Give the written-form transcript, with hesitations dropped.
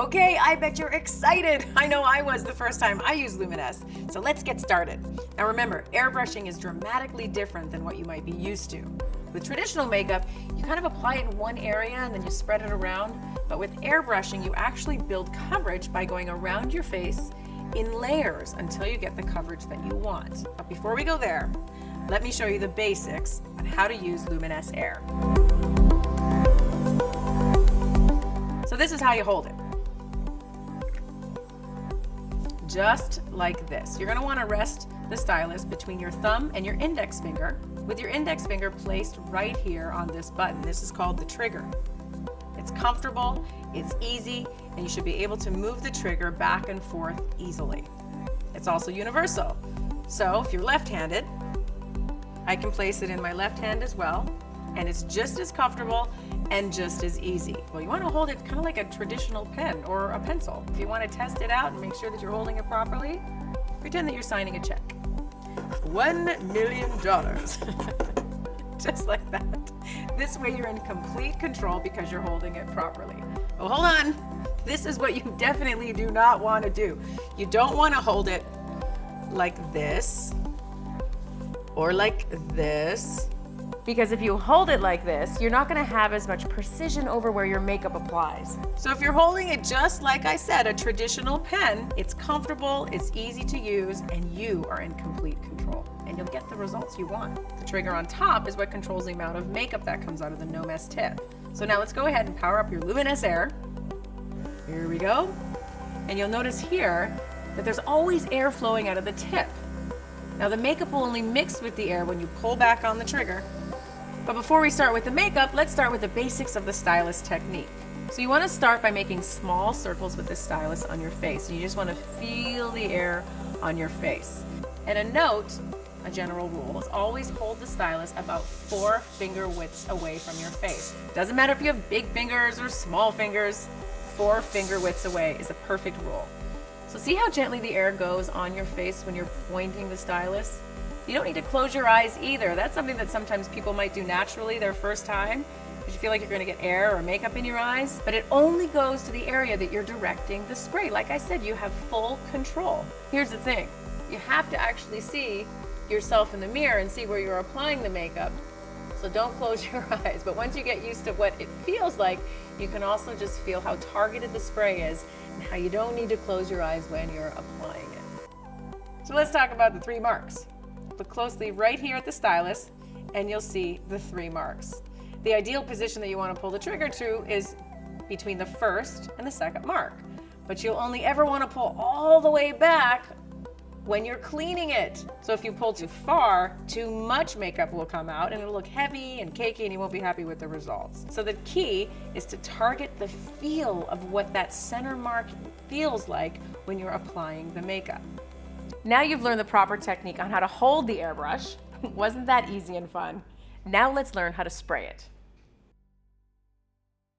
Okay, I bet you're excited. I know I was the first time I used Luminess. So let's get started. Now remember, airbrushing is dramatically different than what you might be used to. With traditional makeup, you kind of apply it in one area and then you spread it around. But with airbrushing, you actually build coverage by going around your face in layers until you get the coverage that you want. But before we go there, let me show you the basics on how to use Luminess Air. So this is how you hold it. Just like this. You're going to want to rest the stylus between your thumb and your index finger, with your index finger placed right here on this button. This is called the trigger. It's comfortable, it's easy, and you should be able to move the trigger back and forth easily. It's also universal. So if you're left-handed, I can place it in my left hand as well, and it's just as comfortable and just as easy. Well, you want to hold it kind of like a traditional pen or a pencil. If you want to test it out and make sure that you're holding it properly, pretend that you're signing a check. $1 million. Just like that. This way you're in complete control because you're holding it properly. Oh, hold on. This is what you definitely do not want to do. You don't want to hold it like this or like this. Because if you hold it like this, you're not going to have as much precision over where your makeup applies. So if you're holding it just like I said, a traditional pen, it's comfortable, it's easy to use, and you are in complete control. And you'll get the results you want. The trigger on top is what controls the amount of makeup that comes out of the no mess tip. So now let's go ahead and power up your Luminess Air. Here we go. And you'll notice here that there's always air flowing out of the tip. Now the makeup will only mix with the air when you pull back on the trigger. But before we start with the makeup, let's start with the basics of the stylus technique. So you want to start by making small circles with the stylus on your face. And you just want to feel the air on your face. And a note, a general rule, is always hold the stylus about 4 finger widths away from your face. Doesn't matter if you have big fingers or small fingers, 4 finger widths away is a perfect rule. So see how gently the air goes on your face when you're pointing the stylus? You don't need to close your eyes either. That's something that sometimes people might do naturally their first time, because you feel like you're going to get air or makeup in your eyes, but it only goes to the area that you're directing the spray. Like I said, you have full control. Here's the thing. You have to actually see yourself in the mirror and see where you're applying the makeup. So don't close your eyes. But once you get used to what it feels like, you can also just feel how targeted the spray is and how you don't need to close your eyes when you're applying it. So let's talk about the 3 marks. Look closely right here at the stylus and you'll see the 3 marks. The ideal position that you want to pull the trigger to is between the first and the second mark. But you'll only ever want to pull all the way back when you're cleaning it. So if you pull too far, too much makeup will come out and it'll look heavy and cakey and you won't be happy with the results. So the key is to target the feel of what that center mark feels like when you're applying the makeup. Now you've learned the proper technique on how to hold the airbrush. Wasn't that easy and fun? Now let's learn how to spray it.